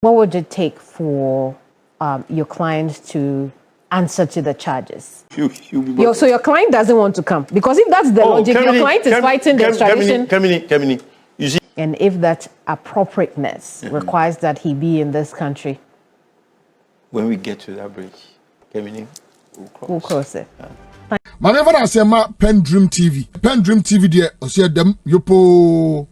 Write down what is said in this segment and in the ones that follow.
What would it take for your client to answer to the charges? So your client doesn't want to come, because if that's the logic, your client is fighting the extradition. Kemini, you see. And if that appropriateness requires that he be in this country, when we get to that bridge, Kemini, we'll cross it. My neighbor has said, PENDREAM TV. PENDREAM TV, dear, I said them, yopo.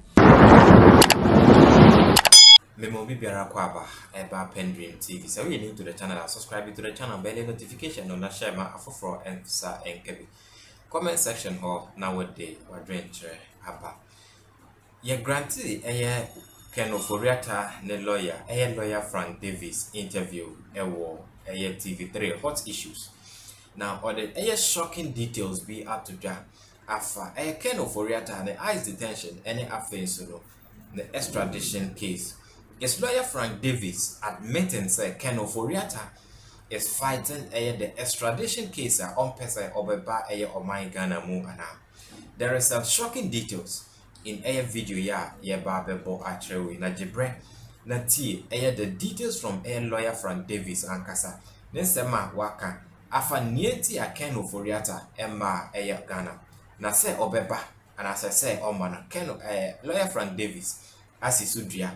Memo bibiara kwaba eba PENDREAM TV. So you new to the channel, subscribe to the channel, bell notification on share ma afofro emphasa enkebi. Comment section ho nowadays wa drentre haba. Ye grantee Ken Ofori-Atta ne lawyer, lawyer Frank Davis interview ewo TV3 hot issues. Now all the shocking details be up to ja afa Ken Ofori-Atta ne ICE detention any offense the extradition case. Yes, lawyer Frank Davis admitting say Ken Ofori-Atta is fighting the extradition case on pesa obeba Oman Ghana mu ana. There is some shocking details in a video ba bebo actually na jebre na ti the details from lawyer Frank Davis ankasa. Then sema waka afa nieti a Ken Ofori-Atta emma Ghana. Na say obeba and as I say omana Ken lawyer Frank Davis asisudria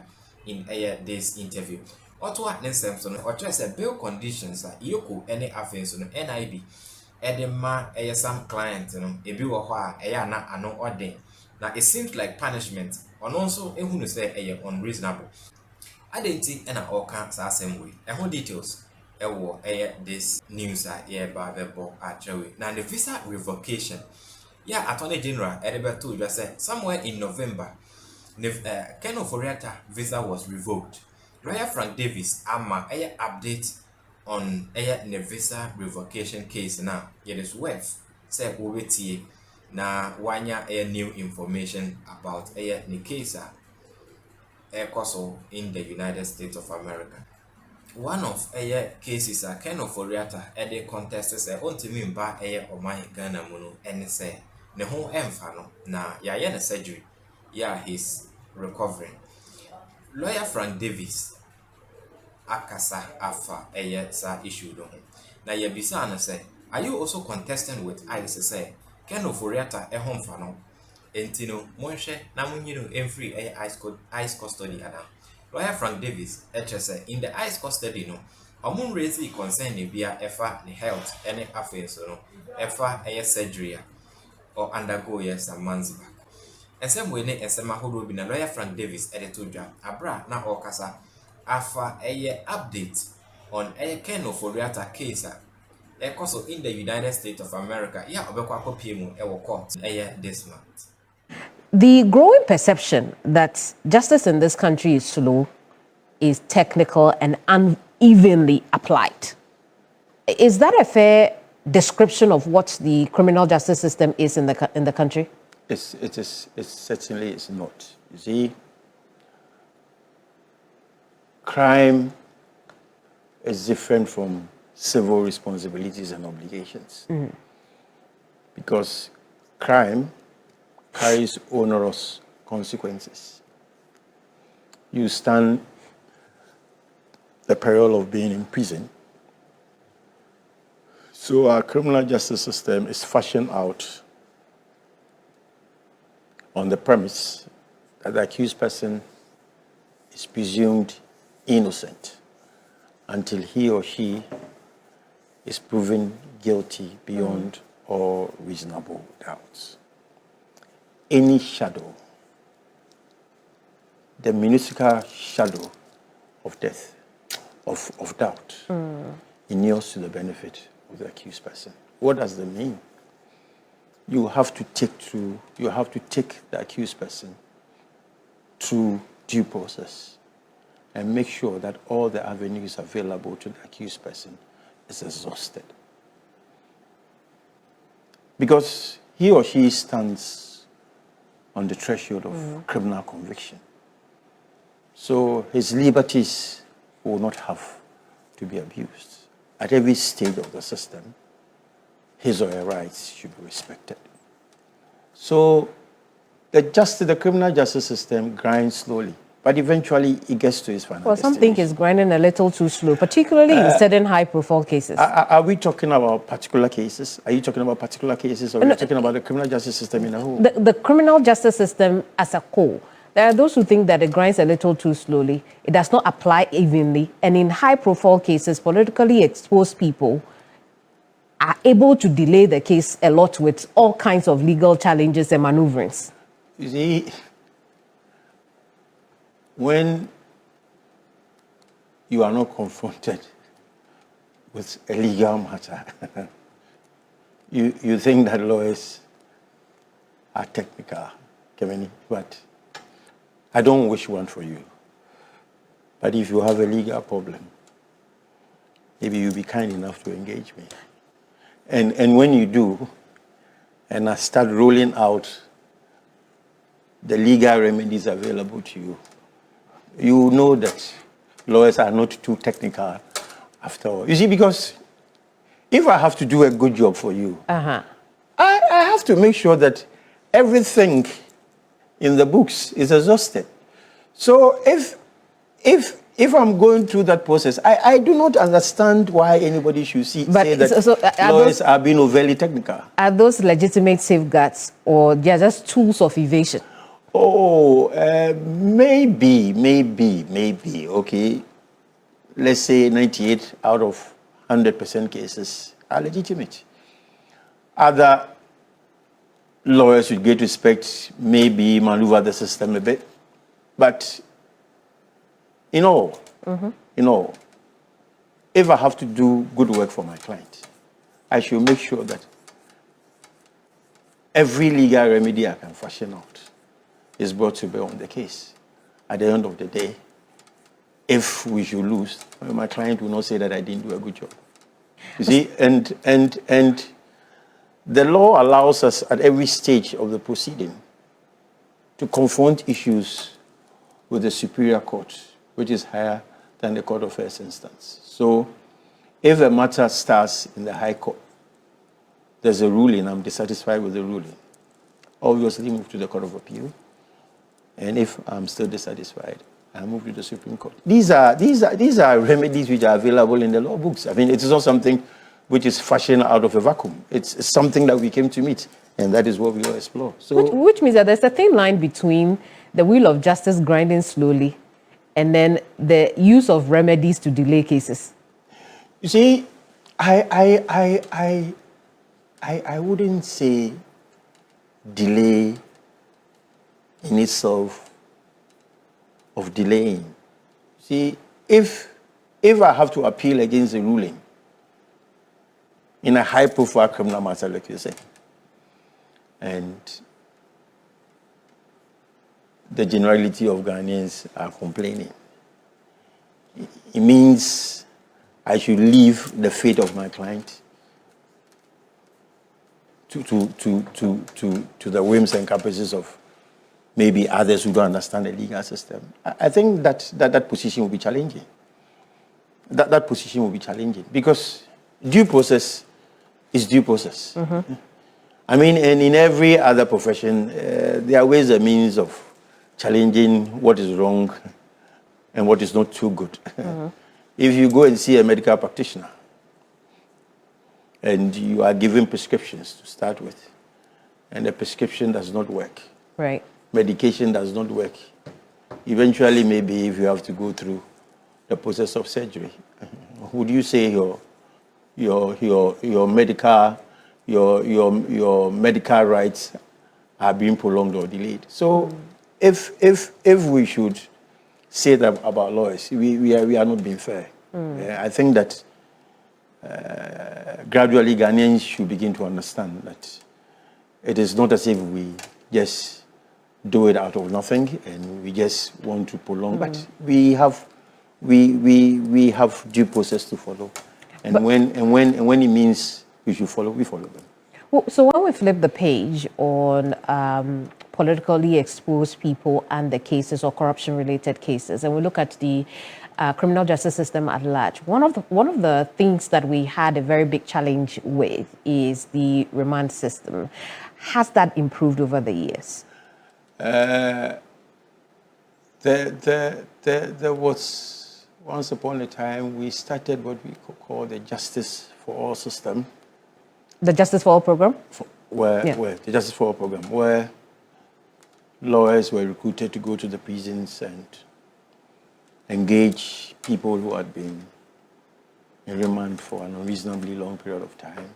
in this interview. Oto at Nensem or just bail conditions that yoku any offense on NIB. Edema some client, a bill of na ano ordain. Now it seems like punishment, and also a who say unreasonable. I didn't think any all can't same way. And who details this news by the actually. Now the visa revocation. Attorney General Edibert just said somewhere in November. Ken Ofori-Atta visa was revoked. Lawyer Frank Davis ama update on the visa revocation case now. It is worth say we na wanya new information about the case in the United States of America. One of cases Ken Ofori-Atta the contest say ontimi mba Oman Ghana mu and say ne ho emfa no na ya na surgery. He's recovering. Lawyer Frank Davis akasa afa sa issue do. Na ye bisa na say, are you also contesting with ICE say Ken Ofori-Atta home fa no? Entino monhwe na munyino free ICE custody ana. Lawyer Frank Davis say in the ICE custody no, omun raise concern ne bia efa ne health any affairs no, efa surgery or undergo some months back. And some way ne esema hodo bi na lawyer Frank Davis editodwa abra na okasa afa update on Ken Ofori-Atta case also in the United States of America obekwa kopie mu court this month. The growing perception that justice in this country is slow, is technical and unevenly applied. Is that a fair description of what the criminal justice system is in the country? It certainly is not. You see, crime is different from civil responsibilities and obligations. Because crime carries onerous consequences. You stand the peril of being in prison. So our criminal justice system is fashioned out on the premise that the accused person is presumed innocent until he or she is proven guilty beyond all reasonable doubts. Any shadow, the minuscule shadow of death, of doubt, inures to the benefit of the accused person. What does that mean? You have to take the accused person through due process and make sure that all the avenues available to the accused person is exhausted. Because he or she stands on the threshold of criminal conviction. So his liberties will not have to be abused. At every stage of the system, his or her rights should be respected. So the criminal justice system grinds slowly but eventually it gets to its final Well, some think destination. it's grinding a little too slow, particularly in certain high-profile cases. Are we talking about particular cases? Are you talking about particular cases, or are you talking about the criminal justice system in a whole? The criminal justice system as a whole. There are those who think that it grinds a little too slowly. It does not apply evenly. And in high-profile cases, politically exposed people are able to delay the case a lot with all kinds of legal challenges and maneuverings. You see, when you are not confronted with a legal matter, you think that lawyers are technical, Kemeni, but I don't wish one for you. But if you have a legal problem, maybe you'll be kind enough to engage me. And when you do, and I start rolling out the legal remedies available to you, you know that lawyers are not too technical after all. You see, because if I have to do a good job for you, I have to make sure that everything in the books is exhausted. So if I'm going through that process, I do not understand why anybody should say that lawyers are being overly technical. Are those legitimate safeguards, or they are just tools of evasion? Oh, maybe. Okay, let's say 98 out of 100% cases are legitimate. Other lawyers with great respect maybe maneuver the system a bit, but in all, if I have to do good work for my client, I should make sure that every legal remedy I can fashion out is brought to bear on the case. At the end of the day, if we should lose, my client will not say that I didn't do a good job. You see, and the law allows us at every stage of the proceeding to confront issues with the superior court, which is higher than the court of first instance. So if a matter starts in the high court, there's a ruling, I'm dissatisfied with the ruling, obviously move to the court of appeal. And if I'm still dissatisfied, I move to the Supreme Court. These are remedies which are available in the law books. I mean, it is not something which is fashioned out of a vacuum. It's something that we came to meet, and that is what we will explore. So, which means that there's a thin line between the wheel of justice grinding slowly and then the use of remedies to delay cases. You see, I wouldn't say delay in itself of delaying. See, if I have to appeal against a ruling in a high-profile criminal matter, like you say, and the generality of Ghanaians are complaining, it means I should leave the fate of my client to the whims and caprices of maybe others who don't understand the legal system. I think that position will be challenging. That position will be challenging because due process is due process. I mean, and in every other profession, there are ways and means of challenging what is wrong and what is not too good. If you go and see a medical practitioner and you are given prescriptions to start with, and the prescription does not work, right? Medication does not work. Eventually, maybe if you have to go through the process of surgery, would you say your medical rights are being prolonged or delayed? So, if we should say that about lawyers, we are not being fair. I think that gradually Ghanaians should begin to understand that it is not as if we just do it out of nothing and we just want to prolong, but we have due process to follow, and when it means we should follow, we follow them. Well, so when we flip the page on politically exposed people and the cases or corruption-related cases, and we look at the criminal justice system at large, one of the things that we had a very big challenge with is the remand system. Has that improved over the years? There was, once upon a time, we started what we could call the Justice for All system. The Justice for All program? Where the Justice for All program, where lawyers were recruited to go to the prisons and engage people who had been in remand for an unreasonably long period of time,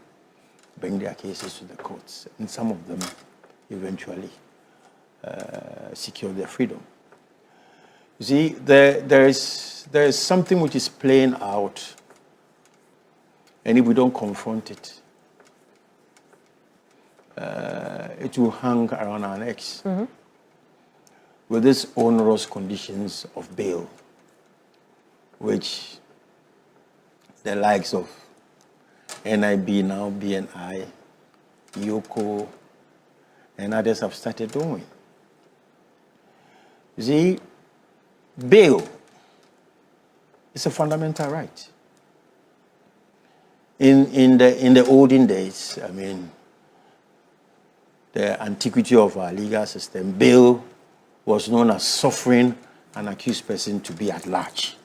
bring their cases to the courts, and some of them eventually secure their freedom. You see, there is something which is playing out, and if we don't confront it, it will hang around our necks with these onerous conditions of bail, which the likes of NIB, now BNI, Yoko, and others have started doing. You see, bail is a fundamental right. In the olden days, I mean, the antiquity of our legal system, bail was known as suffering an accused person to be at large.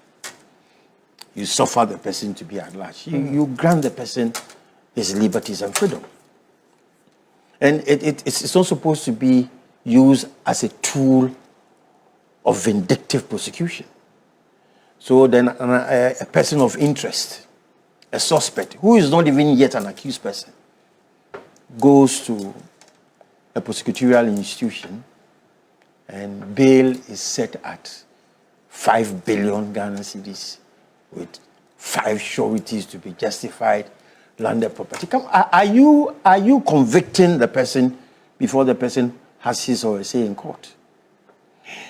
You suffer the person to be at large. You grant the person his liberties and freedom. And it's not supposed to be used as a tool of vindictive prosecution. So then a person of interest, a suspect, who is not even yet an accused person, goes to a prosecutorial institution and bail is set at 5 billion Ghana cedis with 5 sureties to be justified, landed property. Are you convicting the person before the person has his or her say in court?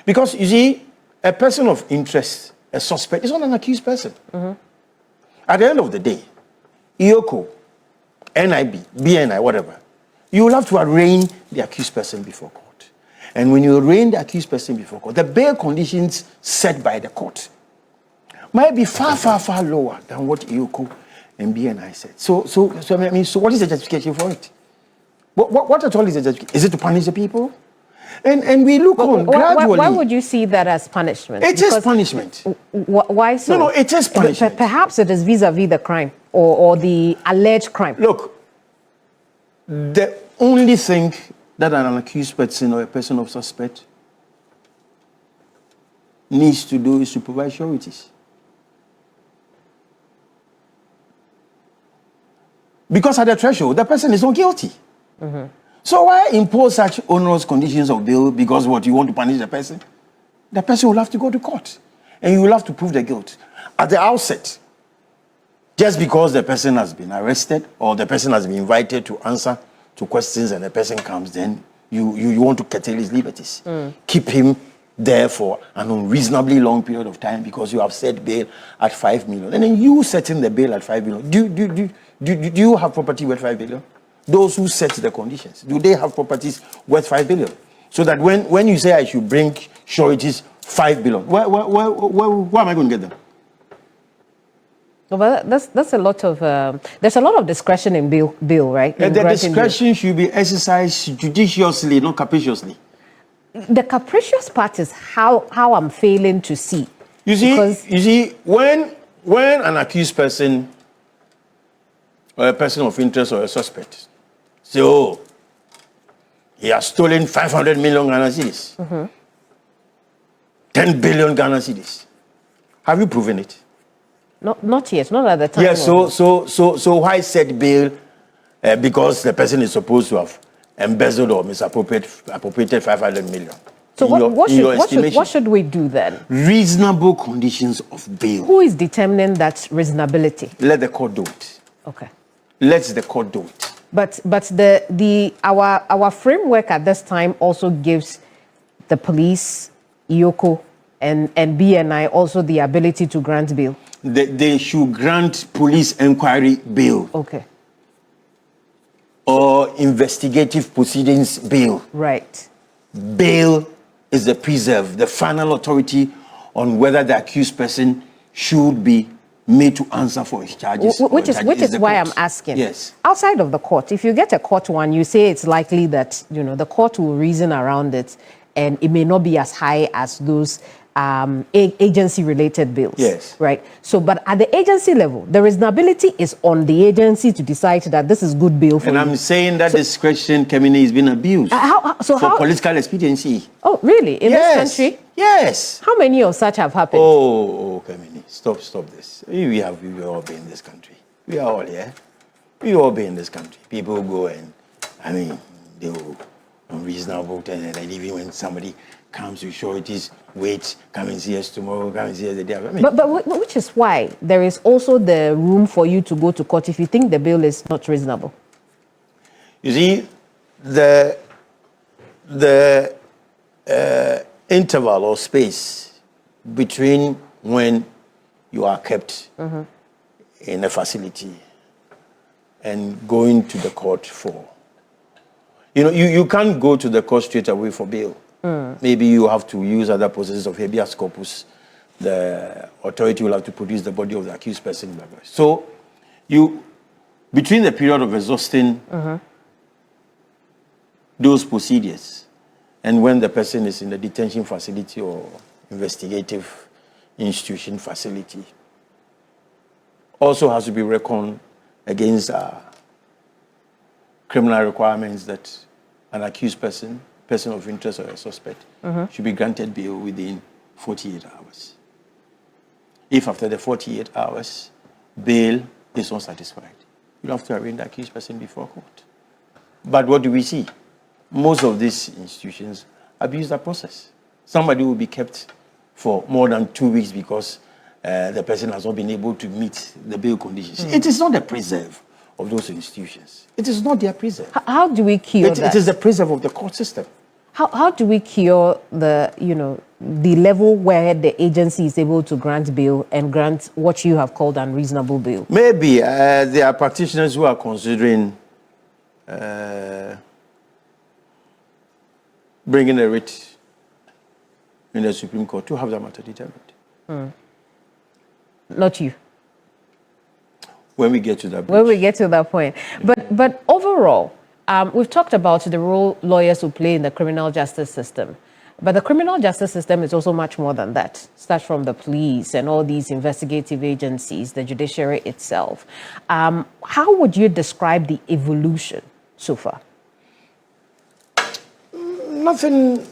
Because you see, a person of interest, a suspect, is not an accused person. At the end of the day, Ioko, NIB, BNI, whatever, you will have to arraign the accused person before court. And when you arraign the accused person before court, the bail conditions set by the court might be far, far, far lower than what Ioko and BNI said. So what is the justification for it? What at all is the justification? Is it to punish the people? And we look on gradually. Why would you see that as punishment? It is punishment. Why so? No, it is punishment. Perhaps it is vis-a-vis the crime or the alleged crime. Look, the only thing that an accused person or a person of suspect needs to do is to provide sureties. Because at the threshold, the person is not guilty. So why impose such onerous conditions of bail because what you want to punish the person? The person will have to go to court and you will have to prove the guilt. At the outset, just because the person has been arrested or the person has been invited to answer to questions and the person comes, then you want to curtail his liberties. Keep him there for an unreasonably long period of time because you have set bail at 5 million. And then you setting the bail at 5 million. Do you have property worth 5 billion? Those who set the conditions, do they have properties worth 5 billion? So that when you say I should bring sureties 5 billion, where am I going to get them? No, but that's a lot of there's a lot of discretion in bail, right? The discretion should be exercised judiciously, not capriciously. The capricious part is how I'm failing to see. You see, when an accused person or a person of interest or a suspect say, oh, he has stolen 500 million Ghana cedis, 10 billion Ghana cedis. Have you proven it? Not yet, not at the time. Yes, so why set bail? Because the person is supposed to have embezzled or misappropriated 500 million. So what should we do then? Reasonable conditions of bail. Who is determining that reasonability? Let the court do it. Okay. Let the court do it. But our framework at this time also gives the police, Ioko, and BNI also the ability to grant bail. They should grant police inquiry bail. Okay. Or investigative proceedings bail. Right. Bail is the preserve, the final authority on whether the accused person should be made to answer for his charges. Which is why I'm asking. Yes. Outside of the court, if you get a court one, you say it's likely that the court will reason around it, and it may not be as high as those agency-related bills. Yes. Right. So, but at the agency level, the reasonability is on the agency to decide that this is good bill for And you. I'm saying that discretion, Kemini, is being abused for political expediency. Oh, really? In this country? Yes. How many of such have happened? Oh, Kemini, stop this. We all be in this country. We are all here. We all be in this country. People go and, I mean, they will unreasonable, and even when somebody comes to show it is, wait, come and see us tomorrow, come and see us the day after. I mean, but which is why there is also the room for you to go to court if you think the bill is not reasonable. You see, the interval or space between when you are kept in a facility and going to the court for, you can't go to the court straight away for bail. Maybe you have to use other processes of habeas corpus. The authority will have to produce the body of the accused person. Blah, blah. So, between the period of exhausting those procedures and when the person is in the detention facility or investigative institution facility, also has to be reckoned against criminal requirements that an accused person of interest or a suspect should be granted bail within 48 hours. If after the 48 hours, bail is not satisfied, you'll have to arraign the accused person before court. But what do we see? Most of these institutions abuse that process. Somebody will be kept for more than 2 weeks because the person has not been able to meet the bail conditions. It is not the preserve of those institutions. It is not their preserve. How do we cure that? It is the preserve of the court system. How do we cure the level where the agency is able to grant bail and grant what you have called unreasonable bail? Maybe there are practitioners who are considering bringing a writ in the Supreme Court to have the matter determined. Not you. When we get to that bridge. When we get to that point. But overall, we've talked about the role lawyers will play in the criminal justice system. But the criminal justice system is also much more than that. It starts from the police and all these investigative agencies, the judiciary itself. How would you describe the evolution so far? Nothing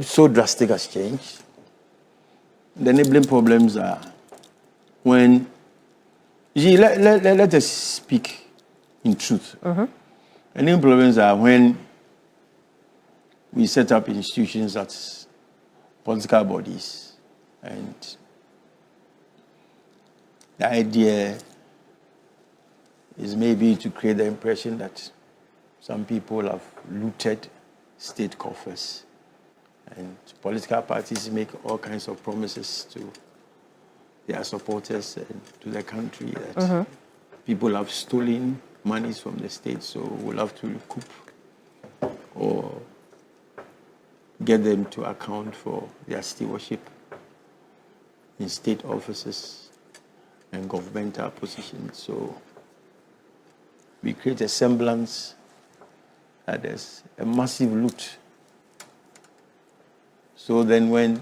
so drastic has changed. The enabling problems are when, you see, let us speak in truth. Enabling problems are when we set up institutions as political bodies, and the idea is maybe to create the impression that some people have looted state coffers, and political parties make all kinds of promises to their supporters and to the country that people have stolen monies from the state, so we'll have to recoup or get them to account for their stewardship in state offices and governmental positions. So we create a semblance that there's a massive loot. So then when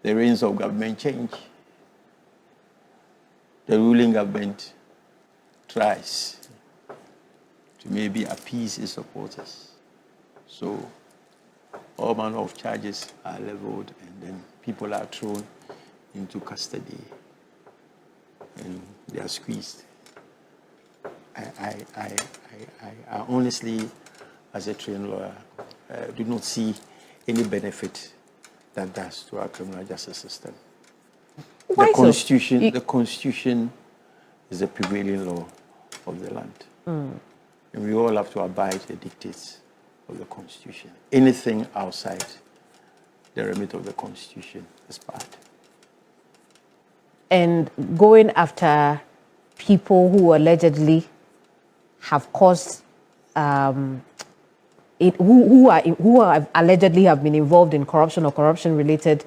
the reins of government change, the ruling government tries to maybe appease its supporters. So all manner of charges are leveled, and then people are thrown into custody and they are squeezed. I honestly, as a trained lawyer, do not see any benefit that does to our criminal justice system. Why the Constitution is the prevailing law of the land. And we all have to abide the dictates of the Constitution. Anything outside the remit of the Constitution is bad. And going after people who allegedly have caused, who allegedly have been involved in corruption or corruption-related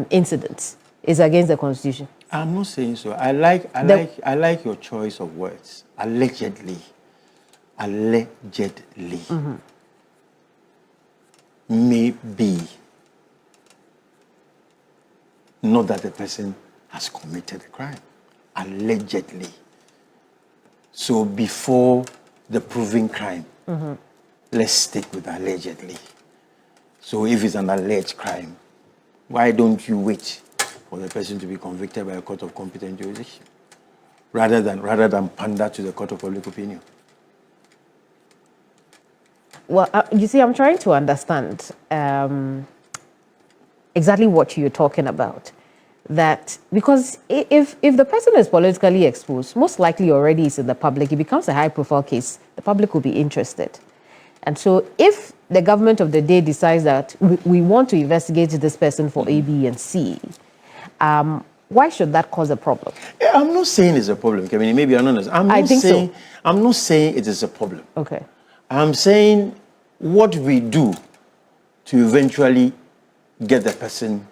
incidents is against the Constitution. I'm not saying so. I like your choice of words. Allegedly. Maybe. not that the person has committed a crime. Allegedly. So before the proven crime, let's stick with allegedly. So if it's an alleged crime, why don't you wait for the person to be convicted by a court of competent jurisdiction rather than pander to the court of public opinion? Well, you see, I'm trying to understand exactly what you're talking about. That because if the person is politically exposed, most likely already is in the public, it becomes a high-profile case. The public will be interested. And so if the government of the day decides that we want to investigate this person for A, B, and C, why should that cause a problem? Yeah, I'm not saying it's a problem, Kevin. Maybe I'm honest. I'm not saying it is a problem. Okay. I'm saying what we do to eventually get the person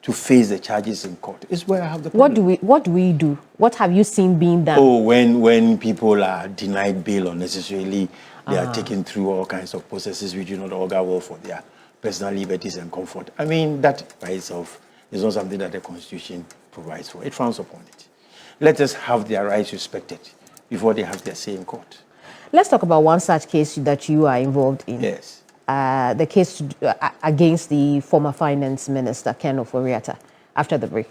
to face the charges in court is where I have the problem. What do we do? What have you seen being done? Oh, when people are denied bail unnecessarily, they are taken through all kinds of processes which do not augur well for their personal liberties and comfort. I mean, that by itself is not something that the Constitution provides for. It frowns upon it. Let us have their rights respected before they have their say in court. Let's talk about one such case that you are involved in. Yes. The case against the former finance minister, Ken Ofori-Atta, after the break.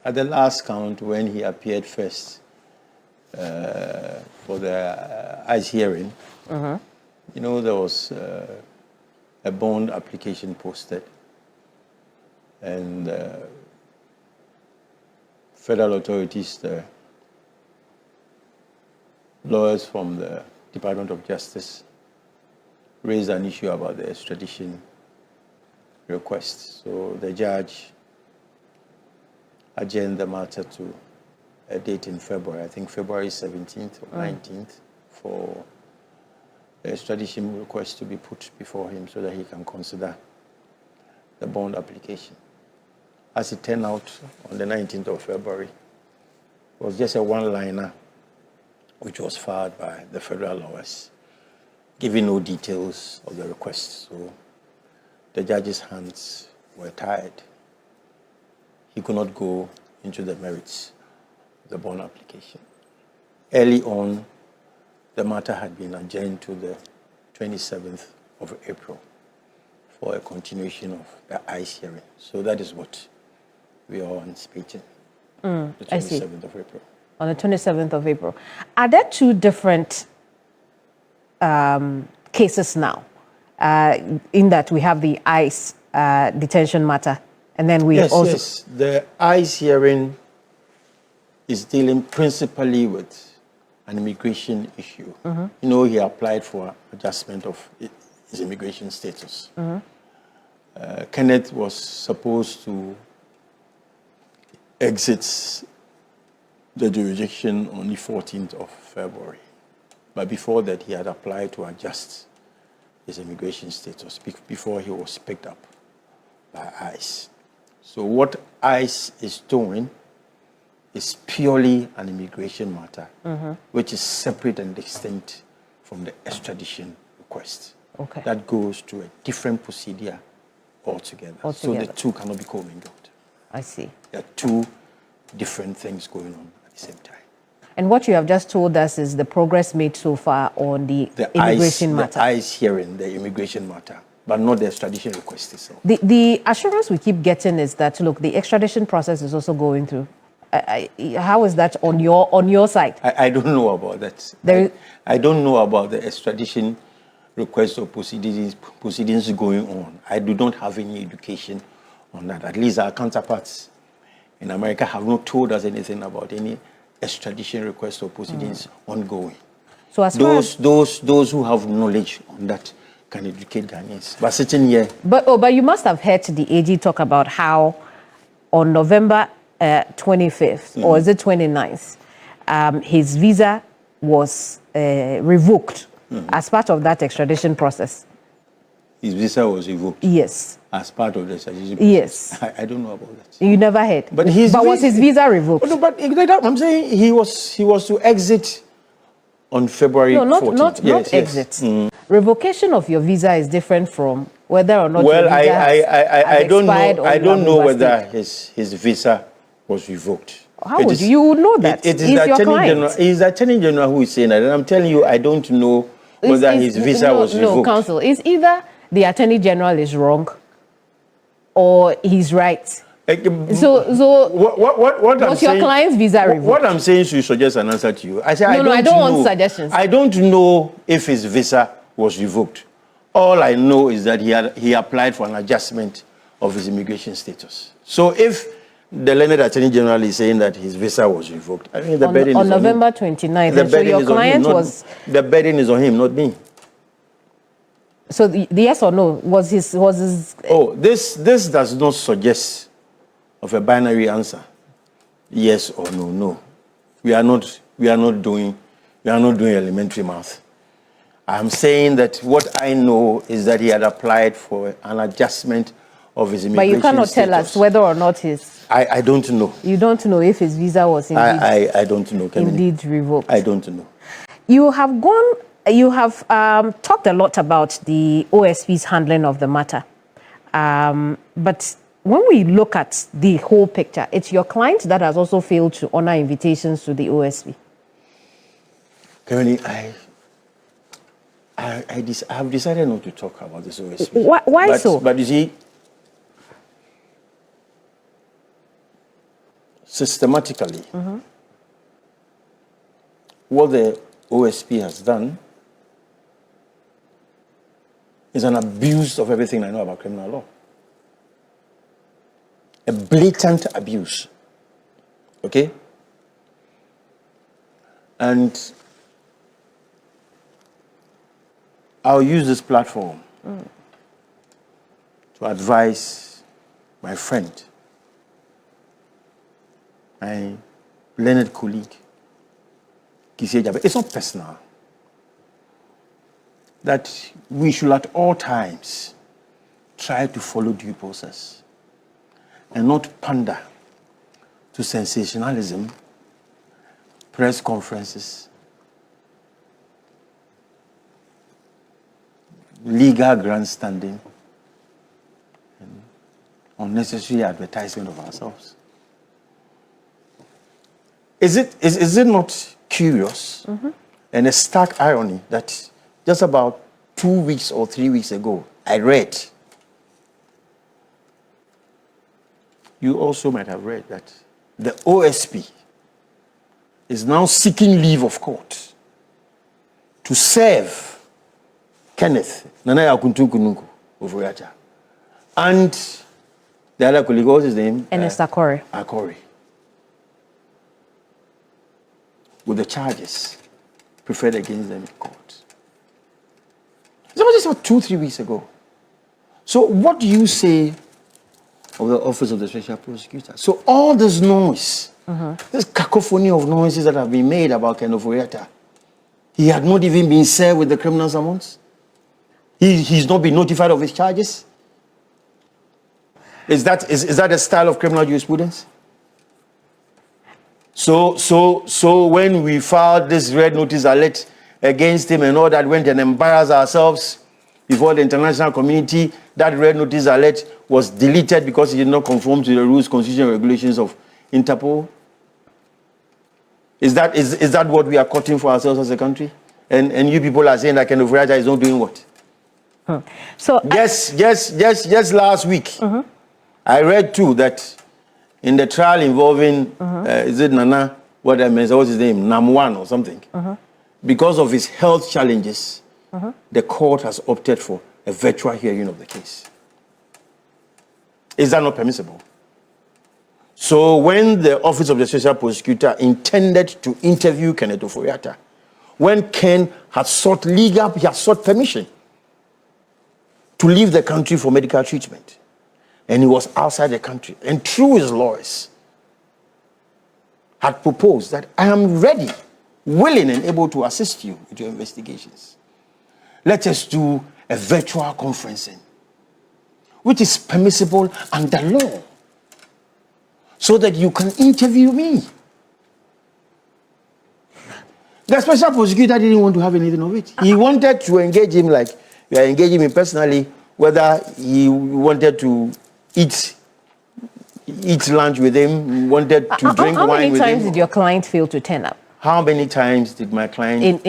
At the last count, when he appeared first for the ICE hearing, you know, there was a bond application posted, and federal authorities, the lawyers from the Department of Justice, raised an issue about the extradition request. So the judge adjourned the matter to a date in February, I think February 17th or 19th, for the extradition request to be put before him so that he can consider the bond application. As it turned out, on the 19th of February, it was just a one-liner which was filed by the federal lawyers, giving no details of the request. So the judge's hands were tied. He could not go into the merits of the bond application. Early on, the matter had been adjourned to the 27th of April for a continuation of the ICE hearing. So that is what we are anticipating, the 27th of April. On the 27th of April. Are there two different cases now, in that we have the ICE detention matter, and then we also... Yes, the ICE hearing is dealing principally with an immigration issue. You know, he applied for adjustment of his immigration status. Kenneth was supposed to exit the jurisdiction on the 14th of February. But before that, he had applied to adjust his immigration status before he was picked up by ICE. So what ICE is doing is purely an immigration matter, which is separate and distinct from the extradition request. Okay. That goes to a different procedure altogether. So the two cannot be commingled. I see. There are two different things going on at the same time. And what you have just told us is the progress made so far on the immigration matter. The ICE hearing, the immigration matter, but not the extradition request itself. The assurance we keep getting is that, look, the extradition process is also going through. How is that on your side? I don't know about that. I don't know about the extradition request or proceedings going on. I do not have any education on that. At least our counterparts in America have not told us anything about any extradition request or proceedings ongoing. So as those who have knowledge on that can educate Ghanaians. But sitting here... But you must have heard the AG talk about how on November 25th, or is it 29th, his visa was revoked as part of that extradition process. His visa was revoked? Yes. As part of the extradition process? Yes. I don't know about that. You never heard? But was his visa revoked? No, but I'm saying he was to exit on February 14th. Not exit. Revocation of your visa is different from whether or not Well, your visa I has don't expired know. or I you don't have know whether overstayed? his visa was revoked. How would you? You would know that. It is He's the your Attorney client. General. It is the Attorney General who is saying that, and I'm telling you, I don't know whether his visa was revoked. No, counsel. It's either the Attorney General is wrong or he's right. So what was your client's visa revoked? What I'm saying should suggest an answer to you. I say I don't want suggestions. I don't know if his visa was revoked. All I know is that he applied for an adjustment of his immigration status. So if the learned Attorney General is saying that his visa was revoked, I mean the burden is on November him. 29th. So your client was... The burden is on him, not me. So the yes or no was his... Oh, this does not suggest of a binary answer. Yes or no, no. We are not doing elementary math. I'm saying that what I know is that he had applied for an adjustment of his immigration status. But you cannot tell us whether or not his... I don't know. You don't know if his visa was indeed... I don't know, Kemini. Indeed revoked. I don't know. You have talked a lot about the OSP's handling of the matter. But when we look at the whole picture, it's your client that has also failed to honor invitations to the OSP. Kemini, I have decided not to talk about this OSP. Why so? But you see, systematically, what the OSP has done is an abuse of everything I know about criminal law. A blatant abuse. Okay? And I'll use this platform to advise my friend, my learned colleague, Kisie Jabe. It's not personal. That we should at all times try to follow due process and not pander to sensationalism, press conferences, legal grandstanding, and unnecessary advertisement of ourselves. Is it not curious and a stark irony that just about 2 weeks or 3 weeks ago, I read, you also might have read that the OSP is now seeking leave of court to serve Kenneth Ofori-Atta and the other colleague, what's his name? Ernest Akori. Akori. With the charges preferred against them in court. That was just about 2-3 weeks ago. So what do you say of the Office of the Special Prosecutor? So all this noise, this cacophony of noises that have been made about Ken Ofori-Atta, he had not even been served with the criminal summons. He's not been notified of his charges. Is that a style of criminal jurisprudence? So when we filed this red notice alert against him and all that, went and embarrassed ourselves before the international community, that red notice alert was deleted because it did not conform to the rules, constitution, and regulations of Interpol. Is that what we are cutting for ourselves as a country? And you people are saying that Ken Ofori-Atta is not doing what? So just last week, I read too that in the trial involving is it Nana? What's his name? Namwan or something? Because of his health challenges, the court has opted for a virtual hearing of the case. Is that not permissible? So when the Office of the Special Prosecutor intended to interview Ken Ofori-Atta, when Ken had sought permission to leave the country for medical treatment, and he was outside the country, and through his lawyers, had proposed that I am ready, willing and able to assist you with your investigations. Let us do a virtual conferencing, which is permissible under law, so that you can interview me. The special prosecutor didn't want to have anything of it. He wanted to engage him like you are engaging me personally whether he wanted to eat lunch with him, wanted to drink how wine with him. How many times did your client fail to turn up? How many times did my client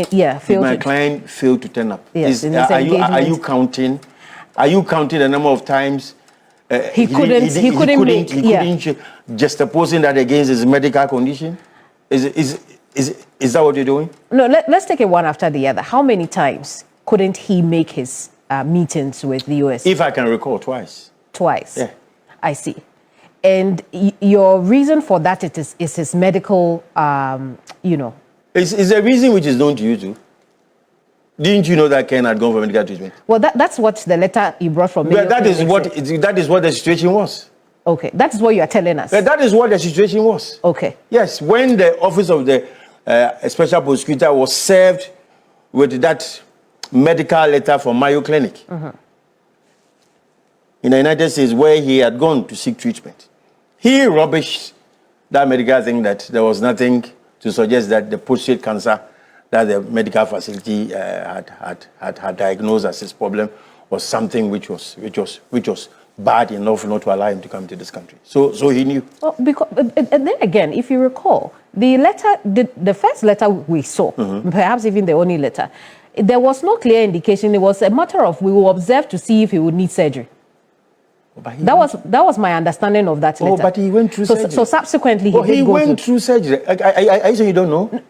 fail to turn up? Yes, Are you counting? Are you counting the number of times he couldn't juxtaposing that against his medical condition? Is that what you're doing? No, let's take it one after the other. How many times couldn't he make his meetings with the US? If I can recall, twice. Twice? Yeah. I see. And your reason for that is his medical, It's a reason which is known to you too. Didn't you know that Ken had gone for medical treatment? Well, that's what the letter you brought from me. That is what the situation was. Okay, that's what you are telling us. That is what the situation was. Okay. Yes, when the office of the special prosecutor was served with that medical letter from Mayo Clinic in the United States, where he had gone to seek treatment, he rubbished that medical thing that there was nothing to suggest that the prostate cancer that the medical facility had diagnosed as his problem was something which was bad enough not to allow him to come to this country. So he knew. Well, because and then again, if you recall, the letter, the first letter we saw, perhaps even the only letter, there was no clear indication. It was a matter of we will observe to see if he would need surgery. That was my understanding of that letter. Oh, but he went through surgery. So subsequently, he went through surgery. Are you saying you don't know?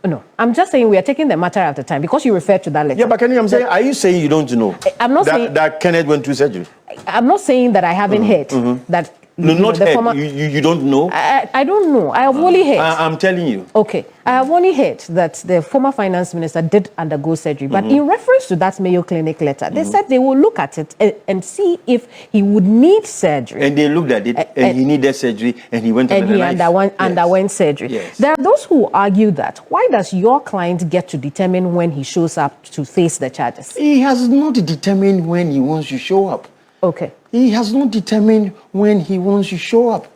No, I'm just saying we are taking the matter at the time because you referred to that letter. Yeah, but Kenny, are you saying you don't know? I'm not saying that Kenneth went through surgery. I'm not saying that I haven't heard that. No, not heard. You don't know? I don't know. I have only heard. I'm telling you. Okay. I have only heard that the former finance minister did undergo surgery. But in reference to that Mayo Clinic letter, they said they will look at it and see if he would need surgery. And they looked at it and he needed surgery and he went under the knife. Underwent surgery. Yes. There are those who argue that why does your client get to determine when he shows up to face the charges? He has not determined when he wants to show up. Okay. He has not determined when he wants to show up.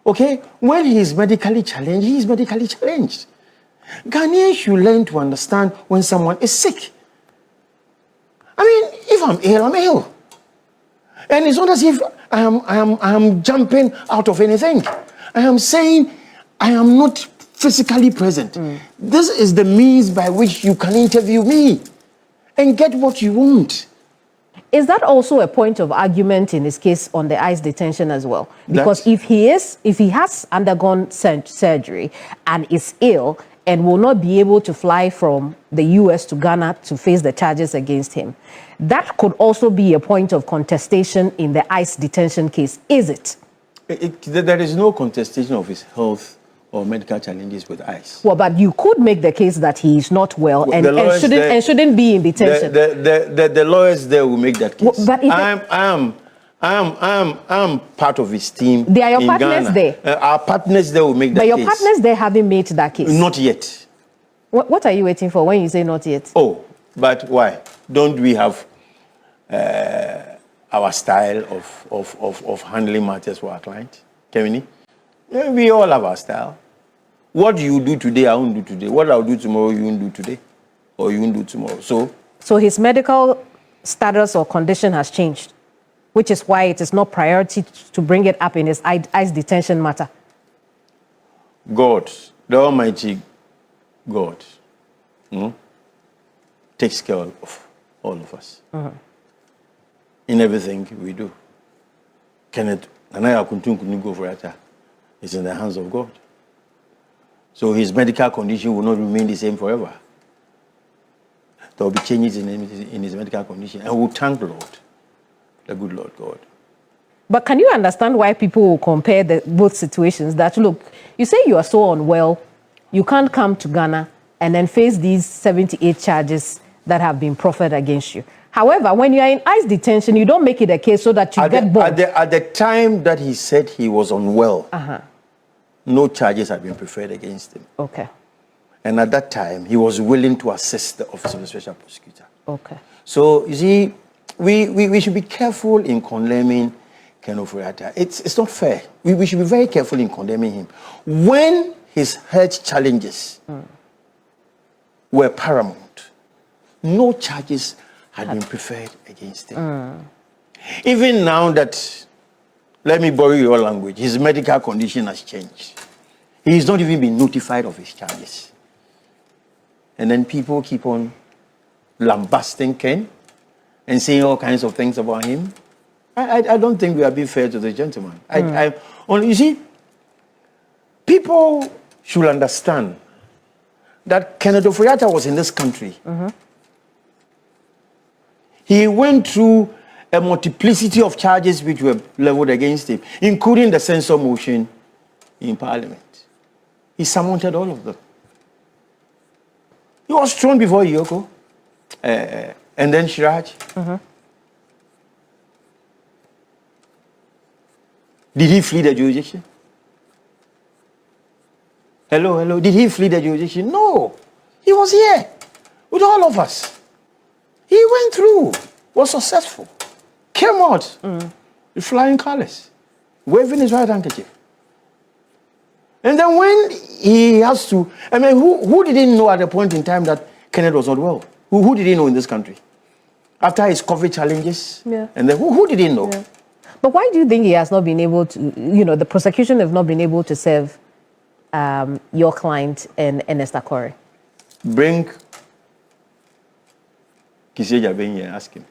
Okay? When he is medically challenged, he is medically challenged. Ghanaians should learn to understand when someone is sick. I mean, if I'm ill, I'm ill. And it's not as if I am jumping out of anything. I am saying I am not physically present. This is the means by which you can interview me and get what you want. Is that also a point of argument in his case on the ICE detention as well? Because if he has undergone surgery and is ill and will not be able to fly from the US to Ghana to face the charges against him, that could also be a point of contestation in the ICE detention case, is it? There is no contestation of his health or medical challenges with ICE. Well, but you could make the case that he is not well and shouldn't be in detention. The lawyers there will make that case. Well, but I'm part of his team. They are your partners Ghana. there. Our partners there will make that case. But your partners there haven't made that case. Not yet. What are you waiting for when you say not yet? Oh, but why? Don't we have our style of handling matters for our client, Kevin? Yeah, we all have our style. What you do today, I won't do today. What I'll do tomorrow, you won't do today. Or you won't do tomorrow. So his medical status or condition has changed, which is why it is not priority to bring it up in his ICE detention matter. God, the Almighty God, takes care of all of us in everything we do. Kenneth, and I couldn't go for it. It's in the hands of God. So his medical condition will not remain the same forever. There will be changes in his medical condition. And we'll thank the Lord, the good Lord God. But can you understand why people will compare both situations? That, look, you say you are so unwell, you can't come to Ghana and then face these 78 charges that have been proffered against you. However, when you are in ICE detention, you don't make it a case so that you get bored. At the time that he said he was unwell, no charges had been preferred against him. Okay. And at that time, he was willing to assist the Office of the Special Prosecutor. Okay. So, you see, we should be careful in condemning Ken Ofori-Atta. It's not fair. We should be very careful in condemning him. When his health challenges were paramount, no charges had been preferred against him. Even now that, let me borrow your language, his medical condition has changed. He's not even been notified of his charges. And then people keep on lambasting Ken and saying all kinds of things about him. I don't think we are being fair to the gentleman. You see, people should understand that Ken Ofori-Atta was in this country. He went through a multiplicity of charges which were leveled against him, including the censure motion in Parliament. He surmounted all of them. He was thrown before Yoko, and then Shiraj. Did he flee the jurisdiction? Hello. Did he flee the jurisdiction? No. He was here with all of us. He went through, was successful, came out with flying colors, waving his white handkerchief. And then when he has to, I mean, who didn't know at a point in time that Kenneth was not well? Who didn't know in this country? After his COVID challenges? Yeah. And then who didn't know? Yeah. But why do you think he has not been able to, the prosecution have not been able to serve your client and Ernest Akore? Bring Kiseja Benye and ask him.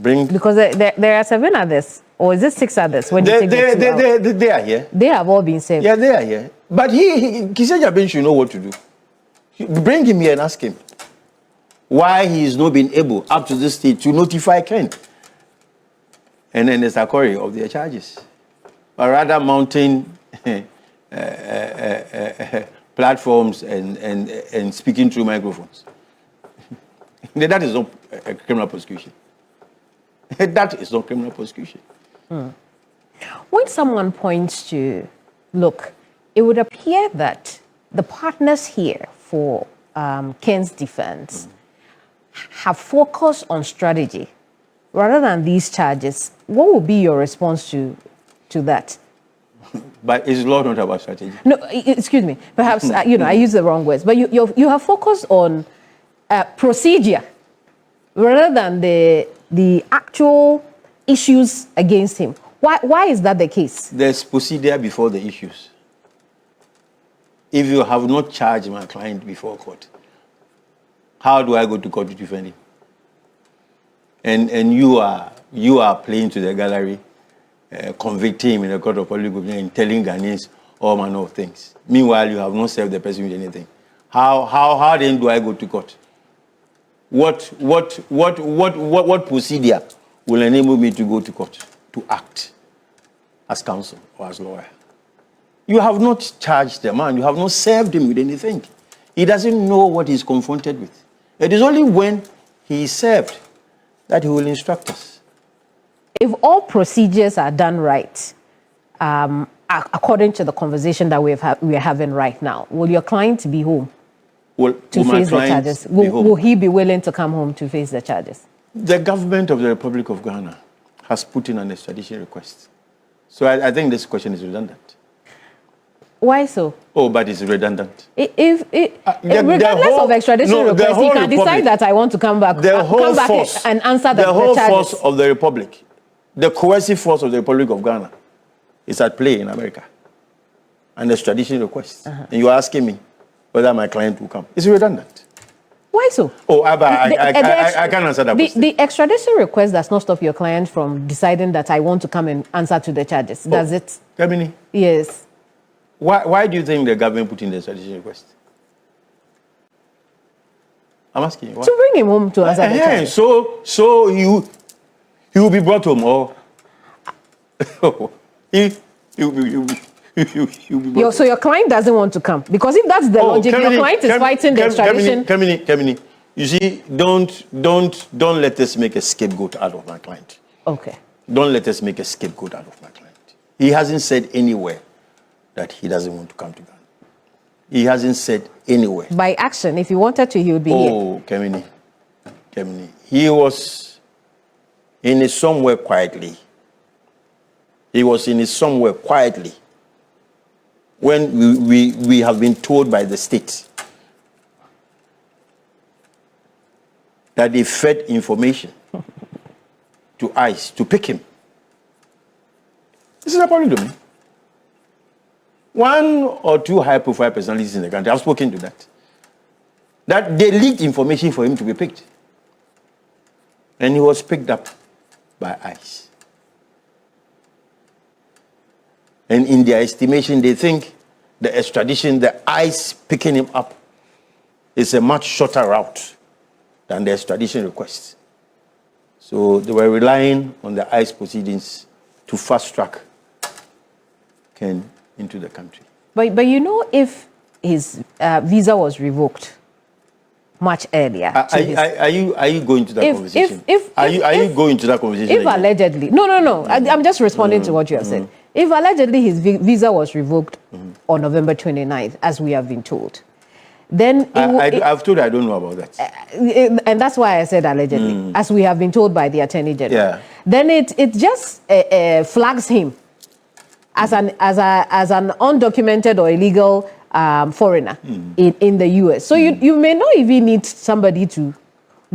Because there are 7 others, or is it 6 others? When you take they are here. They have all been saved. Yeah, they are here. But Kiseja Benye should know what to do. Bring him here and ask him why he is not being able, up to this stage, to notify Ken and then Ernest Akore of their charges, but rather mounting platforms and speaking through microphones. That is not a criminal prosecution. That is not criminal prosecution. When someone points to, look, it would appear that the partners here for Ken's defense have focused on strategy rather than these charges. What would be your response to that? But is law not about strategy? No, excuse me. Perhaps I use the wrong words. But you have focused on procedure rather than the actual issues against him. Why is that the case? There's procedure before the issues. If you have not charged my client before court, how do I go to court to defend him? And you are playing to the gallery, convicting him in the court of public opinion and telling Ghanaians all manner of things. Meanwhile, you have not served the person with anything. How then do I go to court? What procedure will enable me to go to court to act as counsel or as lawyer? You have not charged the man. You have not served him with anything. He doesn't know what he's confronted with. It is only when he is served that he will instruct us. If all procedures are done right, according to the conversation that we are having right now, will your client be home to face the charges? Will he be willing to come home to face the charges? The government of the Republic of Ghana has put in an extradition request. So I think this question is redundant. Why so? Oh, but it's redundant. Regardless of extradition request, he can decide that I want to come back, and answer the whole charges. force of the Republic, the coercive force of the Republic of Ghana, is at play in America. And the extradition request. And you're asking me whether my client will come. It's redundant. Why so? Oh, I can't answer that question. The extradition request does not stop your client from deciding that I want to come and answer to the charges, does it? Gemini? Yes. Why do you think the government put in the extradition request? I'm asking you. Why? To bring him home to answer the charges. So he will be brought home, or so your client doesn't want to come, because if that's the logic, your client is fighting the extradition. Kemini, you see, don't let us make a scapegoat out of my client. Okay. Don't let us make a scapegoat out of my client. He hasn't said anywhere that he doesn't want to come to Ghana. He hasn't said anywhere. By action, if he wanted to, he would be here. Oh, Kemini. He was in his somewhere quietly. When we have been told by the state that they fed information to ICE to pick him. This is a public domain. One or two high-profile personalities in the country, I've spoken to that they leaked information for him to be picked. And he was picked up by ICE. And in their estimation, they think the extradition, the ICE picking him up, is a much shorter route than the extradition request. So they were relying on the ICE proceedings to fast-track Ken into the country. But you know, if his visa was revoked much earlier. Are you going to that conversation? Are you going to that conversation? If again? Allegedly, no. I'm just responding to what you have said. If allegedly his visa was revoked on November 29th, as we have been told, then I've told you I don't know about that. And that's why I said allegedly, as we have been told by the Attorney General. Yeah. Then it just flags him as an undocumented or illegal foreigner in the US. So you may not even need somebody to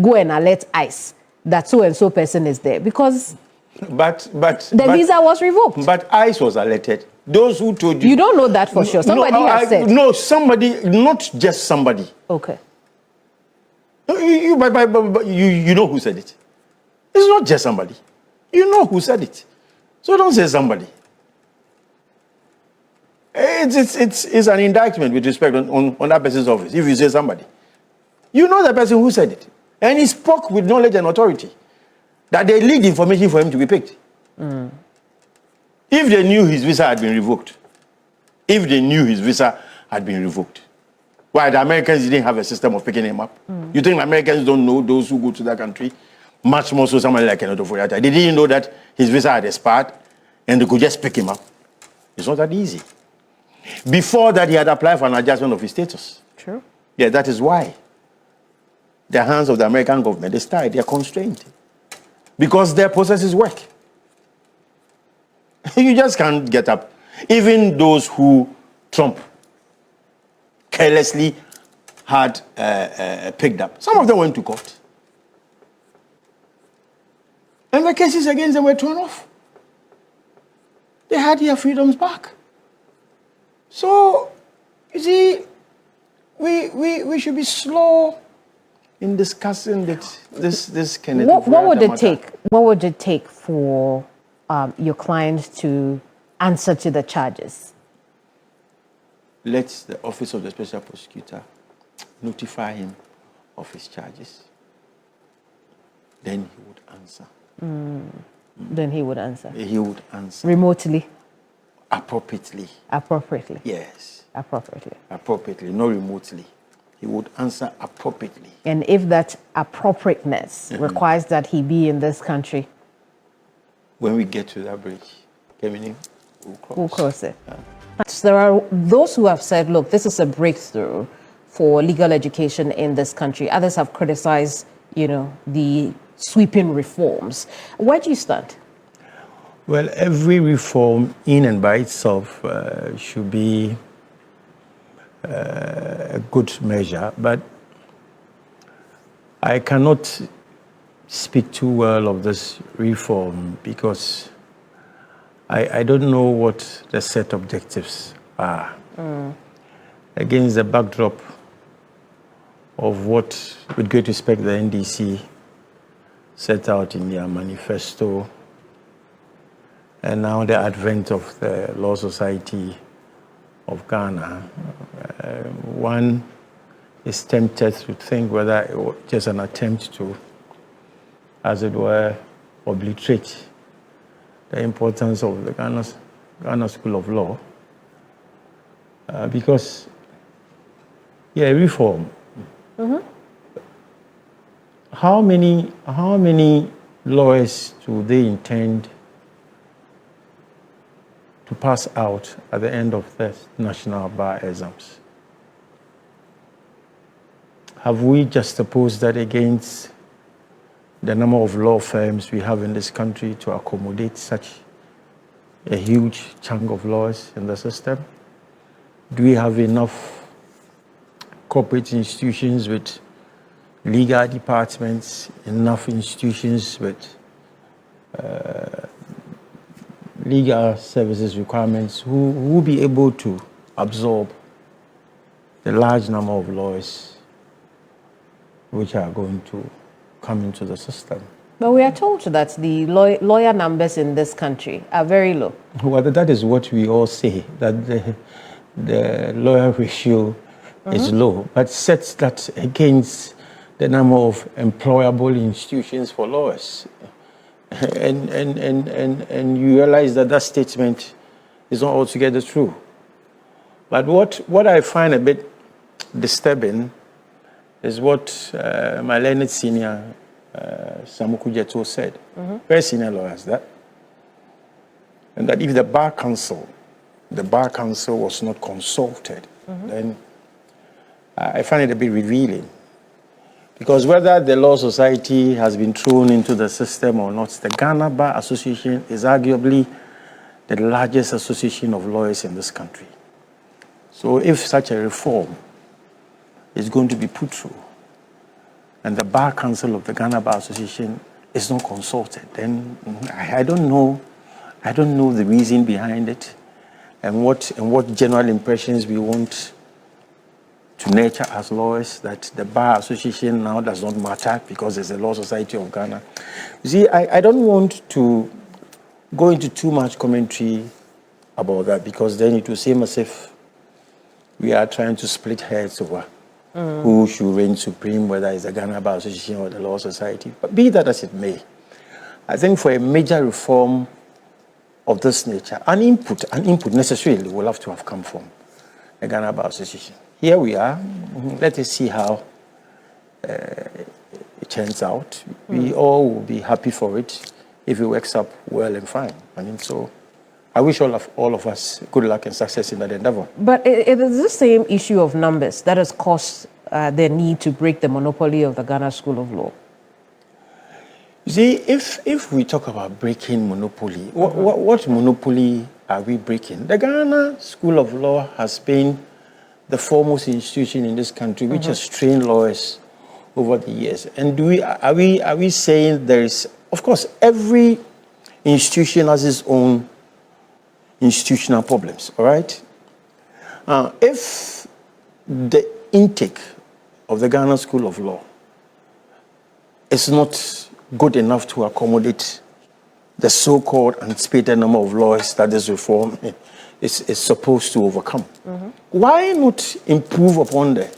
go and alert ICE that so and so person is there, because the visa was revoked. But ICE was alerted. Those who told you. You don't know that for sure. Somebody has said. No, somebody, not just somebody. Okay. You know who said it. It's not just somebody. You know who said it. So don't say somebody. It's an indictment with respect on that person's office. If you say somebody, you know the person who said it, and he spoke with knowledge and authority that they leaked information for him to be picked. If they knew his visa had been revoked, why the Americans didn't have a system of picking him up? You think Americans don't know those who go to that country? Much more so somebody like Ken Ofori-Atta. They didn't know that his visa had expired and they could just pick him up. It's not that easy. Before that, he had applied for an adjustment of his status. True. Yeah, that is why the hands of the American government is tied. They are constrained because their processes work. You just can't get up. Even those who Trump carelessly had picked up, some of them went to court. And the cases against them were thrown off. They had their freedoms back. So, you see, we should be slow in discussing this kind of What would it take? What would it take for your client to answer to the charges? Let the Office of the Special Prosecutor notify him of his charges. Then he would answer. Then he would answer. He would answer. Remotely? Appropriately. Appropriately? Yes. Appropriately. Appropriately, not remotely. He would answer appropriately. And if that appropriateness requires that he be in this country? When we get to that bridge, Kemini, we'll cross it. Yeah. So there are those who have said, look, this is a breakthrough for legal education in this country. Others have criticized, the sweeping reforms. Where do you stand? Well, every reform in and by itself should be a good measure, but I cannot speak too well of this reform because I don't know what the set objectives are against the backdrop of what, with great respect, the NDC set out in their manifesto, and now the advent of the Law Society of Ghana. One is tempted to think whether it was just an attempt to, as it were, obliterate the importance of the Ghana School of Law. Because, reform. How many lawyers do they intend to pass out at the end of the national bar exams? Have we juxtaposed that against the number of law firms we have in this country to accommodate such a huge chunk of lawyers in the system? Do we have enough corporate institutions with legal departments, enough institutions with legal services requirements who will be able to absorb the large number of lawyers which are going to come into the system. But we are told that the lawyer numbers in this country are very low. Well, that is what we all say, that the lawyer ratio is low, but sets that against the number of employable institutions for lawyers. And you realize that that statement is not altogether true. But what I find a bit disturbing is what my learned senior, Samuku Jeto, said. Very senior lawyers, that. And that if the Bar Council was not consulted, then I find it a bit revealing. Because whether the Law Society has been thrown into the system or not, the Ghana Bar Association is arguably the largest association of lawyers in this country. So if such a reform is going to be put through, and the Bar Council of the Ghana Bar Association is not consulted, then I don't know the reason behind it, and what general impressions we want to nurture as lawyers, that the Bar Association now does not matter because there's a Law Society of Ghana. You see, I don't want to go into too much commentary about that, because then it will seem as if we are trying to split heads over who should reign supreme, whether it's the Ghana Bar Association or the Law Society. But be that as it may, I think for a major reform of this nature, an input necessarily will have to have come from the Ghana Bar Association. Here we are. Let us see how it turns out. We all will be happy for it if it works up well and fine. I mean, so I wish all of us good luck and success in that endeavor. But it is the same issue of numbers that has caused the need to break the monopoly of the Ghana School of Law. You see, if we talk about breaking monopoly, what monopoly are we breaking? The Ghana School of Law has been the foremost institution in this country, which has trained lawyers over the years. And are we saying there is, of course, every institution has its own institutional problems, all right? If the intake of the Ghana School of Law is not good enough to accommodate the so-called anticipated number of lawyers that this reform is supposed to overcome, why not improve upon the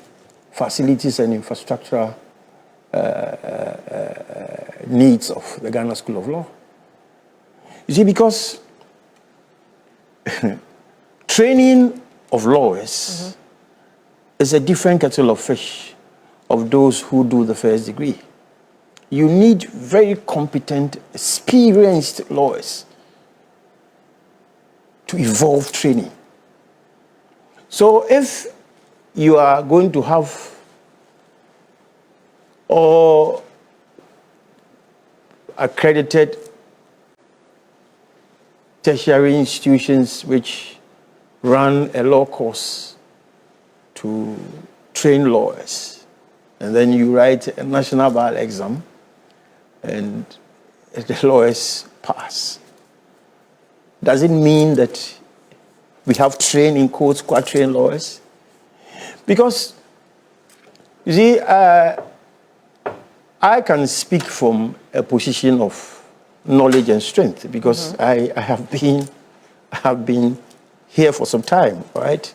facilities and infrastructure needs of the Ghana School of Law? You see, because training of lawyers is a different kettle of fish of those who do the first degree. You need very competent, experienced lawyers to evolve training. So if you are going to have all accredited tertiary institutions which run a law course to train lawyers, and then you write a national bar exam and the lawyers pass, does it mean that we have trained, in quotes, quatrained lawyers? Because, you see, I can speak from a position of knowledge and strength, because I have been here for some time, right?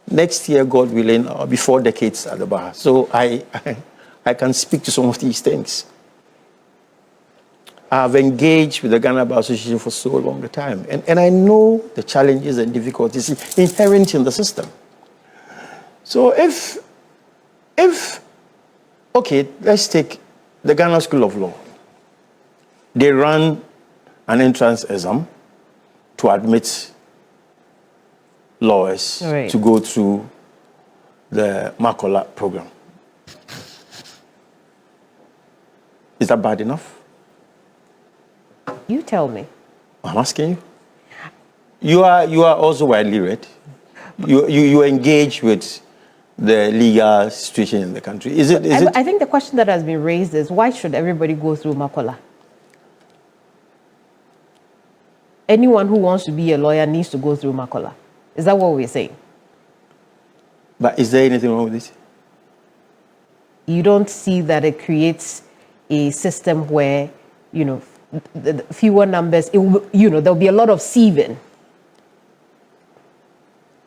Next year, God willing, I'll be 4 decades at the bar. So I can speak to some of these things. I've engaged with the Ghana Bar Association for so long a time, and I know the challenges and difficulties inherent in the system. So if okay, let's take the Ghana School of Law. They run an entrance exam to admit lawyers to go through the Makola program. Is that bad enough? You tell me. I'm asking you. You are also widely read. You engage with the legal situation in the country? I think the question that has been raised is, why should everybody go through Makola? Anyone who wants to be a lawyer needs to go through Makola. Is that what we're saying? But is there anything wrong with this? You don't see that it creates a system where, you know, the fewer numbers, there'll be a lot of sieving.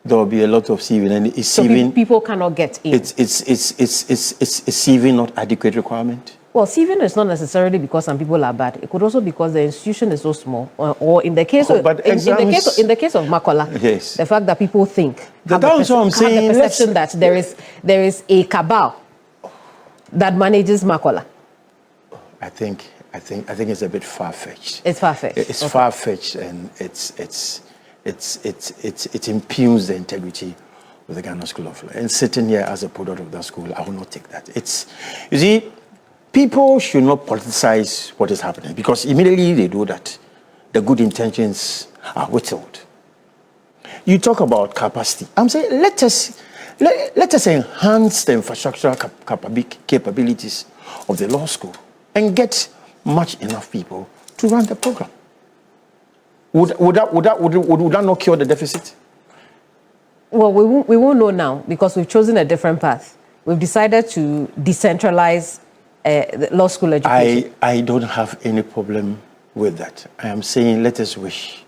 There will be a lot of sieving, and it's so sieving. People cannot get in. It's sieving not adequate requirement. Well, sieving is not necessarily because some people are bad. It could also be because the institution is so small, or in the case of in the case of Makola, yes, the fact that people think the perception that there is a cabal that manages Makola. I think it's a bit far-fetched. It's far-fetched. It's okay. Far-fetched, and it impugns the integrity of the Ghana School of Law. And sitting here as a product of that school, I will not take that. You see, people should not politicize what is happening, because immediately they do that, the good intentions are withheld. You talk about capacity. I'm saying let us enhance the infrastructural capabilities of the law school and get much enough people to run the program. Would that not cure the deficit? Well, we won't know now, because we've chosen a different path. We've decided to decentralize the law school education. I don't have any problem with that. I am saying let us wish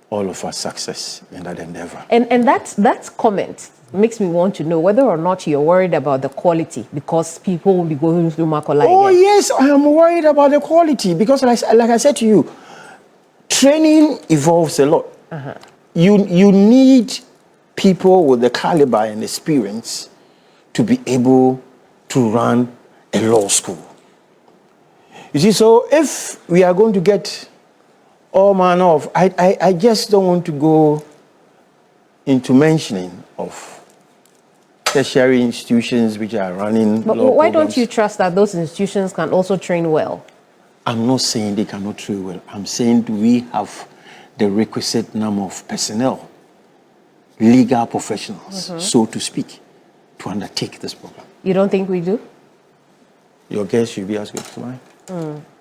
all of us success in that endeavor. And that comment makes me want to know whether or not you're worried about the quality, because people will be going through Makola Oh, again. yes, I am worried about the quality, because like I said to you, training evolves a lot. You need people with the caliber and experience to be able to run a law school. You see, so if we are going to get all manner of, I just don't want to go into mentioning of tertiary institutions which are running But law why programs. don't you trust that those institutions can also train well? I'm not saying they cannot train well. I'm saying we have the requisite number of personnel, legal professionals, so to speak, to undertake this program. You don't think we do? Your guess should be as good as mine.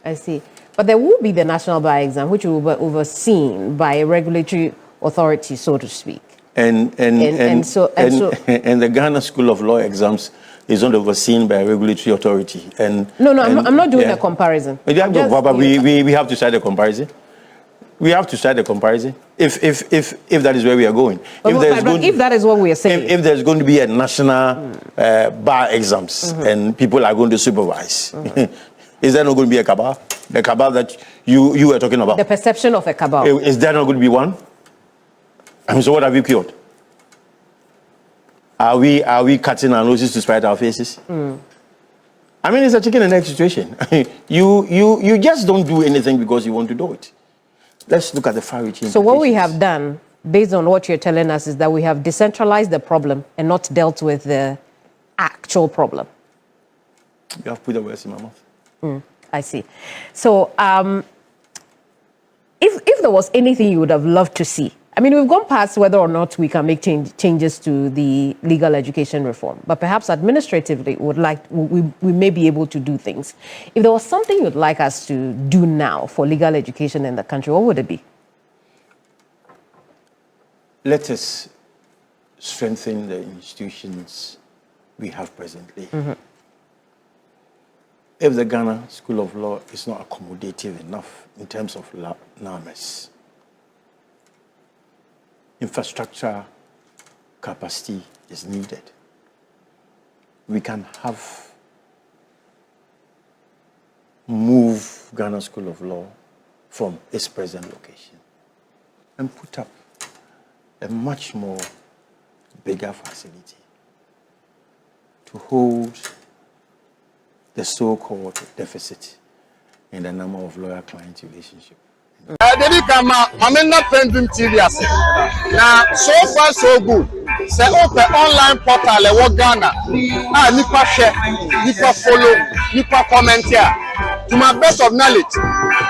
I see. But there will be the national bar exam, which will be overseen by a regulatory authority, so to speak. And the Ghana School of Law exams is not overseen by a regulatory authority. I'm not doing a comparison. We have to start the comparison. We have to start the comparison. If that is where we are going. If that is what we are saying. If there's going to be a national bar exams and people are going to supervise, is there not going to be a cabal? The cabal that you were talking about? The perception of a cabal. Is there not going to be one? So what have you cured? Are we cutting our noses to spite our faces? I mean, it's a chicken and egg situation. you just don't do anything because you want to do it. Let's look at the far-reaching. So what we have done, based on what you're telling us, is that we have decentralized the problem and not dealt with the actual problem. You have put the words in my mouth. I see. So if there was anything you would have loved to see, I mean, we've gone past whether or not we can make changes to the legal education reform, but perhaps administratively we may be able to do things. If there was something you'd like us to do now for legal education in the country, what would it be? Let us strengthen the institutions we have presently. If the Ghana School of Law is not accommodative enough in terms of numbers, infrastructure capacity is needed. We can move Ghana School of Law from its present location and put up a much more bigger facility to hold the so-called deficit in the number of lawyer-client relationship. PENDREAM TV now so far so good. Say open online portal e Ghana. Nipa share, nipa follow, nipa comment here. To my best of knowledge,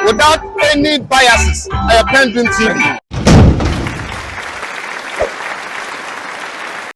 without any biases, PENDREAM TV.